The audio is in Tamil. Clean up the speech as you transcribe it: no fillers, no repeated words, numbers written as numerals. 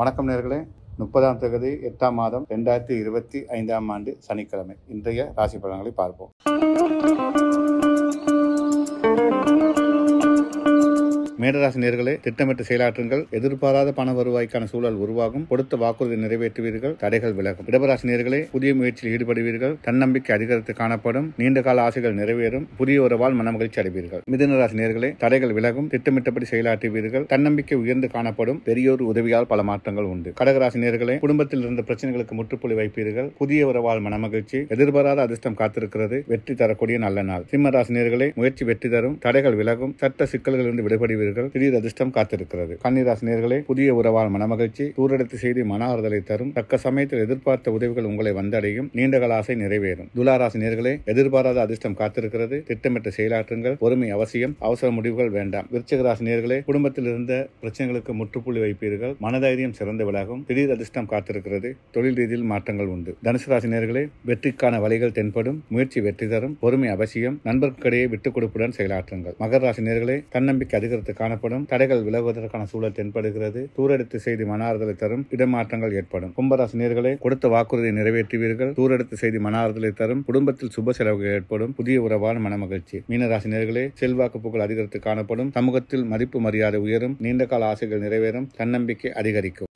வணக்கம் நேயர்களே. 30ஆம் தேதி 8ஆம் மாதம் 2025ஆம் ஆண்டு சனிக்கிழமை இன்றைய ராசி பலன்களை பார்ப்போம். மேடராசி நேயர்களே, திட்டமிட்டு செயலாற்றுங்கள். எதிர்பாராத பண வருவாய்க்கான சூழல் உருவாகும். கொடுத்த வாக்குறுதி நிறைவேற்றுவீர்கள். தடைகள் விலகும். இடபராசி நேயர்களே, புதிய முயற்சியில் ஈடுபடுவீர்கள். தன்னம்பிக்கை அதிகரித்து காணப்படும். நீண்ட கால ஆசைகள் நிறைவேறும். புதிய உறவால் மனமகிழ்ச்சி அடைவீர்கள். மிதுனராசி நேயர்களே, தடைகள் விலகும். திட்டமிட்டபடி செயலாற்றுவீர்கள். தன்னம்பிக்கை உயர்ந்து காணப்படும். பெரியோர் உதவியால் பல மாற்றங்கள் உண்டு. கடகராசி நேயர்களே, குடும்பத்தில் இருந்த பிரச்சனைகளுக்கு முற்றுப்புள்ளி வைப்பீர்கள். புதிய உறவால் மனமகிழ்ச்சி. எதிர்பாராத அதிர்ஷ்டம் காத்திருக்கிறது. வெற்றி தரக்கூடிய நல்ல நாள். சிம்மராசி நேயர்களே, முயற்சி வெற்றி தரும். தடைகள் விலகும். சட்ட சிக்கல்களிலிருந்து விடுபடுவீர்கள். திடீர் அதிர்ஷ்டம் காத்திருக்கிறது. கன்னிராசி நேயர்களே, புதிய உறவால் மனமகிழ்ச்சி. தூரெடுத்து செய்தி மன ஆறுதலை தரும். தக்க சமயத்தில் எதிர்பார்த்த உதவிகள் உங்களை வந்தடையும். நீண்டகால ஆசை நிறைவேறும். துலாராசி நேயர்களே, எதிர்பாராத அதிர்ஷ்டம் காத்திருக்கிறது. திட்டமிட்டு செயலாற்றுங்கள். பொறுமை அவசியம். அவசர முடிவுகள் வேண்டாம். விருச்சிக ராசி நேயர்களே, குடும்பத்தில் இருந்த பிரச்சனைகளுக்கு முற்றுப்புள்ளி வைப்பீர்கள். மனதைரியம் சிறந்து விலகும். திடீர் அதிர்ஷ்டம் காத்திருக்கிறது. தொழில் ரீதியில் மாற்றங்கள் உண்டு. தனுசு ராசி நேயர்களே, வெற்றிக்கான வழிகள் தென்படும். முயற்சி வெற்றி தரும். பொறுமை அவசியம். நண்பர்களிடையே விட்டுக் கொடுப்புடன் செயலாற்றுங்கள். மகர ராசி நேயர்களே, தன்னம்பிக்கை அதிகரித்து காணப்படும். தடைகள் விலகுவதற்கான சூழல் தென்படுகிறது. தூரெடுத்து செய்தி மன ஆறுதலை தரும். இடமாற்றங்கள் ஏற்படும். கும்பராசி நேயர்களே, கொடுத்த வாக்குறுதியை நிறைவேற்றுவீர்கள். தூரெடுத்து செய்தி மன ஆறுதலை தரும். குடும்பத்தில் சுப செலவுகள் ஏற்படும். புதிய உறவான மனமகிழ்ச்சி. மீனராசி நேயர்களே, செல்வாக்கு புகழ் அதிகரித்து காணப்படும். சமூகத்தில் மதிப்பு மரியாதை உயரும். நீண்டகால ஆசைகள் நிறைவேறும். தன்னம்பிக்கை அதிகரிக்கும்.